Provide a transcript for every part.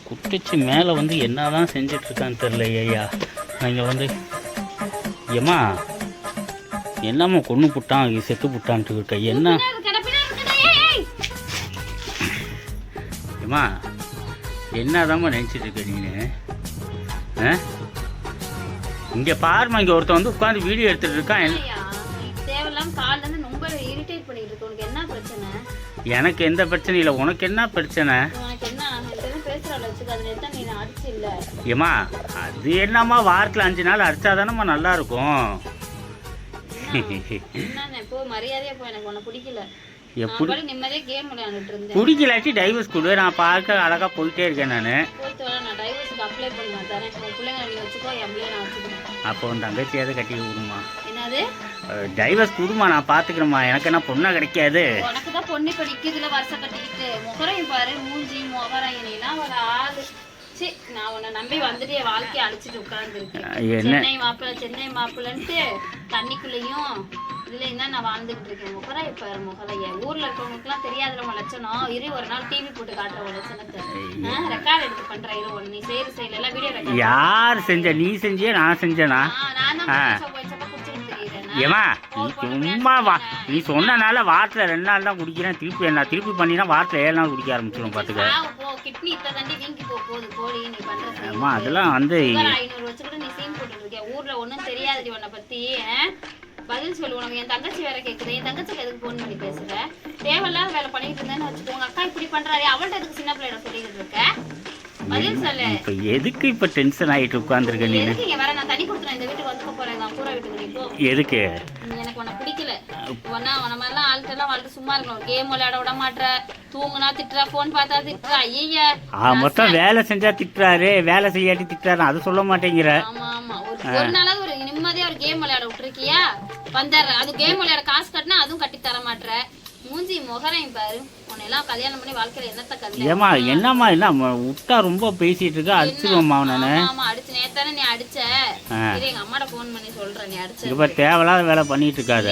குட்டிச்சு மேலே வந்து என்ன தான் செஞ்சிட்ருக்கான்னு தெரில ஐயா. இங்கே வந்து ஏம்மா என்னம்மா கொன்று புட்டான் செத்து புட்டான்ட்டு இருக்க என்ன ஏம்மா என்னதாம்மா நினச்சிட்டு இருக்க நீ? இங்கே பாருமா, இங்கே ஒருத்தன் வந்து உட்காந்து வீடியோ எடுத்துகிட்டு இருக்கான். எனக்கு எந்த பிரச்சனையும் இல்லை, உனக்கு என்ன பிரச்சனை? ஏம்மா அது என்னம்மா வாரத்தில் 5 நாள் அடிச்சாதானம்மா நல்லா இருக்கும். பிடிக்கலாட்டி டைவர்ஸ் கொடு, நான் பார்க்க அழகாக போயிட்டே இருக்கேன். நான் அப்போ உன் தங்கச்சியாவது கட்டி விடுமா? டைவர்ஸ் கொடுமா, நான் பார்த்துக்கிறேம்மா. எனக்கு என்ன பொண்ணா கிடைக்காது? பொண்ணு படிக்கிறதுல வருஷம் கட்டிக்கிட்டு முகரையும் பாரு, மூஞ்சி முகரையெல்லாம் ஒரு ஆளு. நான் உன்னை நம்பி வந்துட்டு என் வாழ்க்கையை அழிச்சிட்டு உட்காந்துருக்கேன். சென்னை மாப்பிள்ளன்ட்டு தண்ணிக்குள்ளேயும் இதுலயும் தான் நான் வாழ்ந்துகிட்டு இருக்கேன். முகராய் பாரு முகரைய. ஊர்ல இருக்கவங்களுக்குலாம் தெரியாதுல உன் லட்சணம். ஒரு நாள் டிவி போட்டு காட்டுற ஒரு லட்சணத்தை ரெக்கார்ட் எடுத்து பண்ற. நீ செய்யற எல்லாம் வீடியோ ரெக்கார்ட். யார் செஞ்ச? நீ செஞ்சியா நான் செஞ்சேனா? ஏமா நீ சும்மா வா, நீ சொன்னனால வாரத்தில் 2 நாள் தான் குடிக்கிறேன். திருப்பி பண்ணினா வாரத்தில் 7 நாள் குடிக்க ஆரம்பிச்சிடும். பார்த்துக்க அம்மா, அதெல்லாம் வந்து 500 வச்சுக்கிட்டு நீ சீன் போட்டு இருக்க. ஊர்ல ஒன்றும் தெரியாது உன்னை பத்தி. பதில் சொல்லு. உனக்கு என் தங்கச்சி வேற கேட்குது. என் தங்கச்சிக்கு எதுக்கு ஃபோன் பண்ணி பேசுற? தேவையில்லாத வேலை பண்ணிட்டு இருந்தேன்னு வச்சுக்கோங்க. அக்கா இப்படி பண்றாரு, அவள்கிட்ட எதுக்கு சின்ன பிள்ளையோட சொல்லிட்டு இருக்க? பதில் சொல்லு. இப்போ எதுக்கு இப்போ டென்ஷன் ஆகிட்டு உட்காந்துருக்க நீ? வேற நான் தனி கொடுத்துறேன். இந்த வீட்டுக்கு வந்துக்க போறேன். பூரா வீட்டுக்கு நீ போ. எதுக்கு? எனக்கு உனக்கு பிடிக்கல. உன மாதிரிலாம் ஆள்கிட்டலாம் வாழ்க்கை சும்மா இருக்கணும். கேம் விளையாட விட மாட்டேற, தூங்குனா திட்டுறா, போன் பார்த்தா திட்டுறா. ஐயா மொத்தம் வேலை செஞ்சா திட்டுறாரு, வேலை செய்யாட்டி திட்டுறாரு, அது சொல்ல மாட்டேங்கிற. ஆமா ஆமா, ஒரு நாளாவது ஒரு நிம்மதியா ஒரு கேம் விளையாட விட்டுருக்கியா? வந்துடுற. அது கேம் விளையாட காசு கட்டினா அதுவும் கட்டி தர மாட்டேற. மூஞ்சி முகரையும் பாரு. உன்னெல்லாம் கல்யாணம் பண்ணி வாழ்க்கையில என்னத்த கல்யாணம்? ஏமா என்னம்மா என்ன விட்டா ரொம்ப பேசிட்டு இருக்க? அடிச்சிருவோம்மா நானு. ஆமா அடிச்சு நேத்தானே நீ அடிச்ச. எங்க அம்மாட்ட போன் பண்ணி சொல்றேன் நீ அடிச்ச. இப்ப தேவையில்லாத வேலை பண்ணிட்டு இருக்காத.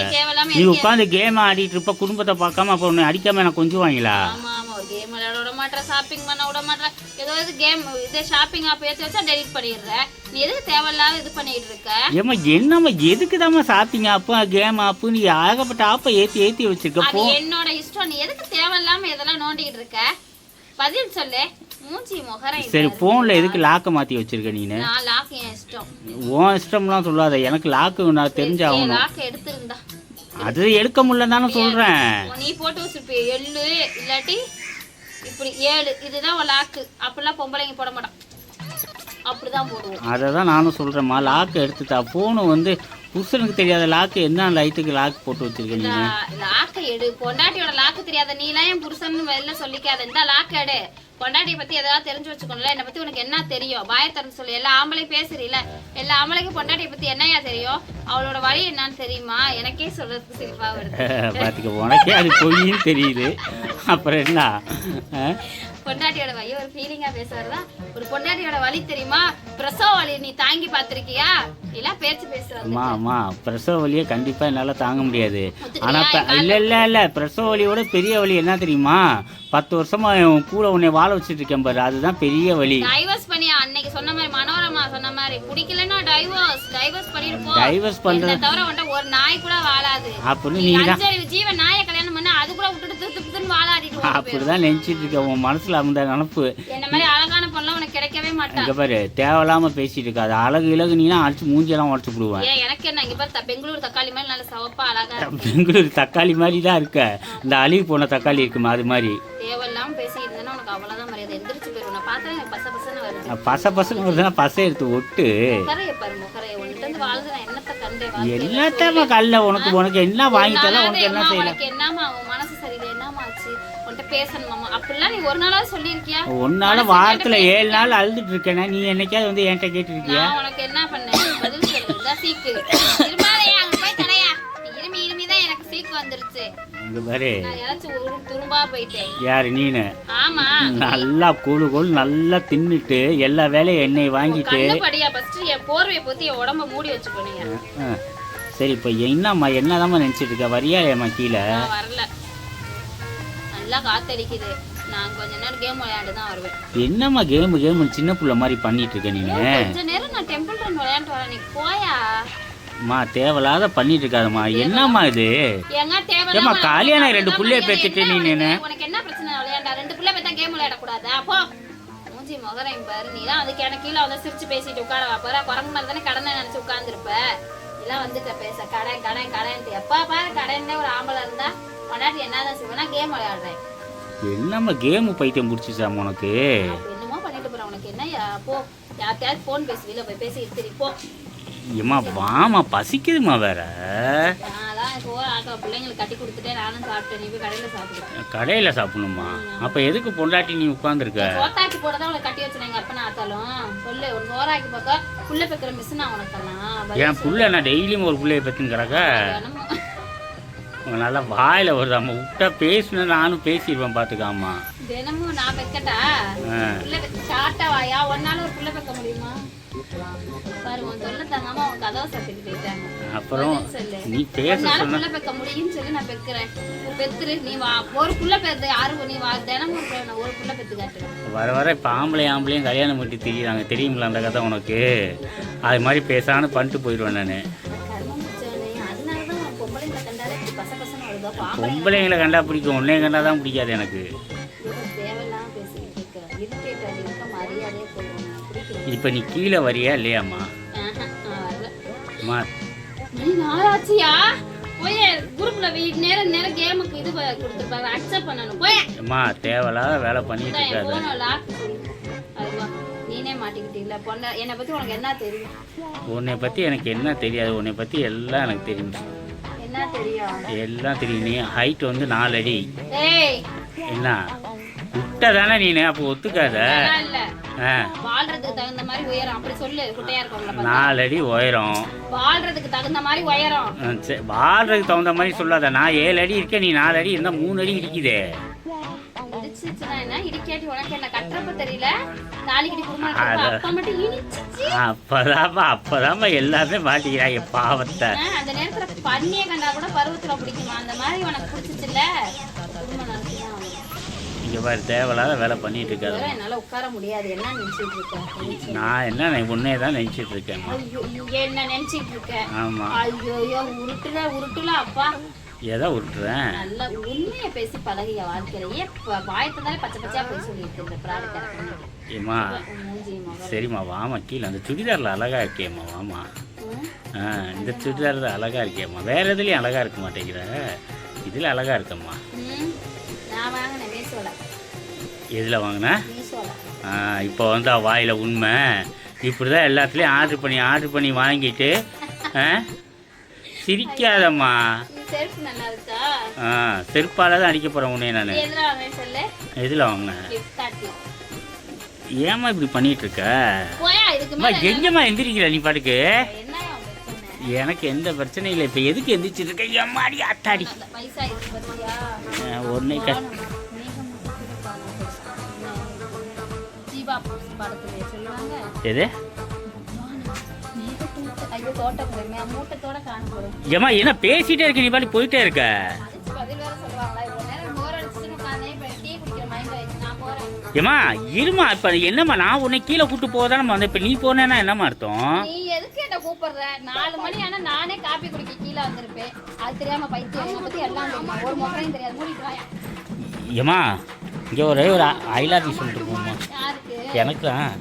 நீ உட்காந்து கேம் ஆடிட்டு இருப்ப, குடும்பத்தை பார்க்காம அப்ப உன்னை அடிக்காம எனக்கு கொஞ்சம் வாங்கிலா? ஆமா ஆமா, ஒரு கேம் விளையாட விட மாட்டேற, ஷாப்பிங் பண்ண விட மாட்டேற. ஏதோ இது கேம் இதே ஷாப்பிங் ஆப் ஏற்றி வச்சா டெலிட் பண்ணிடுற. நீ எதுக்கு தேவையில்லாத இது பண்ணிட்டு இருக்க? ஏமா என்னம்மா எதுக்குதாம்மா ஷாப்பிங் ஆப்பு கேம் ஆப்பு நீ ஆகப்பட்ட ஆப்பை ஏத்தி வச்சிருக்க? போ, என்னோட இஷ்டம். நீ எதுக்கு தேவையில்லாம இதெல்லாம் நோண்டிக்கிட்டு இருக்க? பதில் சொல்லு. மூஞ்சி முகரை. சரி, போன்ல எதுக்கு லாக்க மாத்தி வச்சிருக்க நீனு? நான் லாக் என் இஷ்டம். உன் இஷ்டம்லாம் சொல்லாத, எனக்கு லாக்கு நான் தெரிஞ்சாகணும். லாக் எடுத்துருந்தா அது எடுக்க முடியலதானே சொல்றேன். நீ போட்டு வச்சிருப்ப எள்ளு இல்லாட்டி இப்படி 7 இதுதான் உன் லாக்கு. அப்படிலாம் பொம்பளைங்க போட மாட்டான், அப்படிதான் போடுவோம். அதை தான் நானும் சொல்றேன்மா, லாக்கு எடுத்துட்டா. போனு வந்து புருஷனுக்கு தெரியாத லாக்கு என்ன லைட்டுக்கு லாக் போட்டு வச்சிருக்க நீ? லாக்க எடு. பொண்டாட்டியோட லாக்கு தெரியாத நீலாம் என் புருஷன் வெளில சொல்லிக்காத. இந்த லாக்க எடு. பொண்டாட்டியை பத்தி எதாவது தெரிஞ்சு வச்சுக்கணும்ல. என்னை பத்தி உனக்கு என்ன தெரியும்? வாயை திறந்து சொல்லு. எல்லா ஆம்பளையும் பேசுறீல, எல்லா ஆம்பளைக்கும் பொண்டாட்டியை பத்தி என்னையா தெரியும்? அவளோட வழி என்னன்னு தெரியுமா? எனக்கே சொல்றதுக்கு சிரிப்பா வருது. பாத்துக்க, உனக்கே அது பொய்ன்னு தெரியுது, அப்புறம் என்ன? பொண்டாட்டியோட வழி ஒரு ஃபீலிங்கா பேசுறதா? ஒரு பொண்டாட்டியோட வழி தெரியுமா? பிரசவ வலி நீ தாங்கி பாத்திருக்கியா? இல்ல பேச்சு பேசுறது? ஆமா, பிரசவ வலியை கண்டிப்பா என்னால தாங்க முடியாது. ஆனா இல்ல பிரசவ வலியோட பெரிய வலி என்ன தெரியுமா? 10 வருஷமா கூட உன்னை வாழ வச்சுட்டு இருக்கேன் பாரு, அதுதான் பெரிய வலி. டைவர்ஸ் பண்ணி அன்னைக்கு சொன்ன மாதிரி, மனோரமா சொன்ன மாதிரி, பிடிக்கலன்னா டைவர்ஸ் பண்ணிருப்போம். டைவர்ஸ் பண்றது தவிர வந்து ஒரு நாய் கூட வாழாது. அப்படின்னு நீ தான் ஜீவன் நாயை கல்யாணம் பண்ண அது கூட விட்டுட்டு திருத்துன்னு வாழாடிட்டு அப்படிதான் நினைச்சிட்டு இருக்க. உன் மனசுல அந்த நினப்பு. என்ன மாதிரி அழகான பொண்ணு உனக்கு கிடைக்கவே மாட்டாங்க. இங்க பாரு, தேவையில்லாம பேசிட்டு இருக்காது. அழகு இலகு நீனா அடிச்சு மூஞ்சியெல்லாம் உடச்சு விடுவேன். எனக்கு என்ன, இங்க பாரு, பெங்களூர் தக்காளி மாதிரி நல்ல சவப்பா அழகா. பெங்களூர் தக்காளி மாதிரி தான் இருக்க. இந்த அழுகி போன தக்காளி இருக்குமா அது மாதிரி. தேவையில்லாம பேசிட்டு இருந்தேன்னா உனக்கு அவ்வளவுதான் மரியாதை. எந்திரிச்சு போயிரு. நான் பார்த்தா எனக்கு பச பசன்னு வருது. பசன்னு வருதுன்னா பசை எடுத்து ஒட்டு. முகரைய பாரு முகரைய. உன்கிட்ட இருந்து வாழ்ந்து நான் என்னத்த கண்டேன்? எல்லாத்தையுமே கல்ல. உனக்கு என்ன வாங்கிட்டாலும் உனக்கு என்ன செய்யலாம்? என்னமா உன் மனசு சரியில்லை, என்னமா ஆச்சு? உன்கிட்ட பேசணுமாமா? அப்படிலாம் நீ ஒரு நாளாவது சொல்லியிருக்கியா? ஒரு நாள் வாரத்துல 7 நாள் அழுதுட்டு இருக்கேனா? நீ என்னைக்காவது வந்து என்கிட்ட கேட்டு இருக்கியா? உனக்கு என்ன பண்ண? பதில் சொல்லு. சீக்கு இருமாலையா? அங்க போய் தடையா? இருமிதான் எனக்கு சீக்கு வந்துருச்சு. இங்க பாரு, நான் ஏதாச்சும் துரும்பா போயிட்டேன். யாரு நீனு? ஆமா, நல்லா கூழு நல்லா தின்னுட்டு எல்லா வேலையும் எண்ணெய் வாங்கிட்டு படியா ஃபர்ஸ்ட் என் போர்வையை போத்தி என் உடம்ப மூடி வச்சுக்கோங்க. சரி, இப்ப என்னம்மா என்னதாம்மா நினைச்சிட்டு இருக்க? வரியா ஏமா கீழே? வரல. நல்லா காத்தடிக்குது. நான் கொஞ்ச நேரம் கேம் விளையாண்டு தான் வருவேன். என்னம்மா கேமு சின்ன புள்ள மாதிரி பண்ணிட்டு இருக்க நீங்க? கொஞ்ச நேரம் நான் டெம்பிள் ரன் விளையாண்டு வரேன். நீ போயா அம்மா தேவையில்லாத பண்ணிட்டு இருக்காதம்மா. என்னம்மா இது? ஏங்க தேவையில்லாம கல்யாணம் 2 புள்ளைய பெத்துட்டு நீ உனக்கு என்ன பிரச்சனை? விளையாண்டா 2 புள்ள பெத்தா கேம் விளையாட கூடாதா? போ மூஞ்சி முகரையும் பாரு. நீ தான் அதுக்கு எனக்கு கீழே வந்து சிரிச்சு பேசிட்டு உட்கார பாரு. குரங்கு மாதிரி தானே கடனை நினைச்சு உட்காந்துருப்ப. இதெல்லாம் வந்துட்ட பேச கடைன்ட்டு எப்பா பாரு கடைன்னே ஒரு ஆம்பளை இருந்தா கொண்டாட்டி என்னதான் செய்வேன்னா கேம் விளையாடுறேன். என்னம்மா கேம் பைத்தியம் பிடிச்சிச்சாம் உனக்கு? என்னமோ பண்ணிட்டு போறேன். உனக்கு என்ன போ யார்கிட்டயாவது போன் பேசி வெளில போய் பேசி எடுத்துரி போ. ஏம்மா வாமா பசிக்குதுமா வேற. அதான் இப்போ பிள்ளைங்களுக்கு கட்டி கொடுத்துட்டே நானும் சாப்பிட்டேன். நீ போய் கடையில சாப்பிடு. கடையில சாப்பிடணுமா? அப்ப எதுக்கு பொண்டாட்டி நீ உட்காந்துருக்க? சோத்தாக்கி போடதான் உனக்கு கட்டி வச்சேன் எங்க அப்பா ஆத்தாலும் சொல்லு. ஒரு சோறாக்கி பார்க்க புள்ள பெக்கிற மிஸ் நான் உனக்கெல்லாம் என் புள்ள நான் டெய்லியும் ஒரு புள்ளைய பெற்றுன்னு கிடக்க நல்லா வாயில வருது. அம்மா விட்டா பேசுன நானும் பேசிடுவேன் பாத்துக்காமா. தினமும் நான் பெக்கட்டா புள்ள சாட்டா வாயா ஒன்னால ஒரு புள்ள பெக்க முடியுமா? பாரு உன் சொல்ல தங்காம உன் கதவை சாத்திட்டு போயிட்டாங்க. அப்புறம் நீ பேச சொன்ன புள்ள பெக்க முடியும்னு சொல்லி நான் பெக்குறேன். பெத்துரு நீ வா ஒரு புள்ள பெத்து யாரு நீ வா தினமும் ஒரு புள்ள பெத்து காட்டு. வர இப்போ ஆம்பளையும் கல்யாணம் பண்ணி தெரியுறாங்க தெரியுமில்ல அந்த கதை உனக்கு. அது மாதிரி பேசான்னு பண்ணிட்டு போயிடுவேன் நான். பொம்பளைங்களை கண்டா பிடிக்கும், உன்னைய கண்டா தான் பிடிக்காது எனக்கு. இப்போ நீ கீழே வரியா இல்லையாம்மா? தேவையில்லாத வேலை பண்ணிட்டு இருக்காது. நீனே மாட்டிக்கிட்டீங்களா? என்னை பத்தி உனக்கு என்ன தெரியும்? உன்னை பத்தி எனக்கு என்ன தெரியாது? உன்னை பத்தி எல்லாம் எனக்கு தெரியும். என்ன தெரியும்? எல்லாம் தெரியும். நீ ஹைட் வந்து 4 அடி. என்ன விட்ட தானே நீ? அப்போ ஒத்துக்காத. வாழ்றதுக்கு தகுந்த மாதிரி உயரம் அப்படி சொல்லு. குட்டையா இருக்கவங்கள 4 அடி உயரம். வாழ்றதுக்கு தகுந்த மாதிரி உயரம். வாழ்றதுக்கு தகுந்த மாதிரி சொல்லாத. நான் 7 அடி இருக்கேன், நீ 4 அடி இருந்தா 3 அடி இருக்குதே. அப்பதான்ப்பா எல்லாமே மாட்டிக்கிறாங்க பாவத்தை. அந்த நேரத்துல பண்ணிய கண்டா கூட பருவத்துல பிடிக்குமா? அந்த மாதிரி உனக்கு பிடிச்சிச்சுல்ல. இங்க பாரு தேவையில்லாத வேலை பண்ணிட்டு இருக்காது. என்னால உட்கார முடியாது. என்ன நினைச்சிட்டு இருக்க? நான் என்ன உன்னையே தான் நினைச்சிட்டு இருக்கேன். என்ன நினைச்சிட்டு இருக்கேன்? ஆமா. ஐயோ உருட்டுல அப்பா. எதை உருட்டுறேன்? நல்லா உண்மையை பேசி பழகிய வாழ்க்கையிலேயே வாயத்தாலே பச்சை பச்சையா போய் சொல்லிட்டு இருக்க. ஏமா சரிம்மா வாமா கீழே. அந்த சுடிதாரில் அழகா இருக்கேம்மா வாமா. இந்த சுடிதாரில் அழகா இருக்கேம்மா. வேற எதுலேயும் அழகா இருக்க மாட்டேங்கிற, இதில் அழகா இருக்கம்மா. எதில் வாங்கின? இப்போ வந்து வாயில உண்மை. இப்படி தான் எல்லாத்துலேயும் ஆர்டர் பண்ணி வாங்கிட்டு சிரிக்காதம்மா. செருப்பால தான் அடிக்க போகிறேன் உன்னைய நான். எதில் வாங்கினேன்? ஏமா இப்படி பண்ணிட்டு இருக்க? எங்கம்மா எந்திரிக்கிற நீ பாட்டுக்கு? எனக்கு எந்த பிரச்சனையும் இல்லை. இப்போ எதுக்கு எந்திரிச்சிட்டு இருக்க? எம்மாடி அத்தாடி ஒன்னே எது? ஏமா என்ன பேசிட்டே இருக்க? நீ பாட்டி போயிட்டே இருக்க. ஏமா இருமா. இப்ப என்னம்மா நான் உன்னை கீழே கூட்டு போதானம்மா வந்தேன். இப்ப நீ போனேன்னா என்னம்மா அர்த்தம்? நீ எதுக்கு என்ன கூப்பிடுற? 4 மணி ஆனா நானே காப்பி குடிக்க கீழே வந்திருப்பேன். அது தெரியாம பைத்தியம் பத்தி எல்லாம் தெரியும். ஒரு முறையும் தெரியாது. மூடிட்டு வாயா. ஏமா இங்க ஒரு ஐ லவ் யூ சொல்லிட்டு போமா. எனக்கு தான்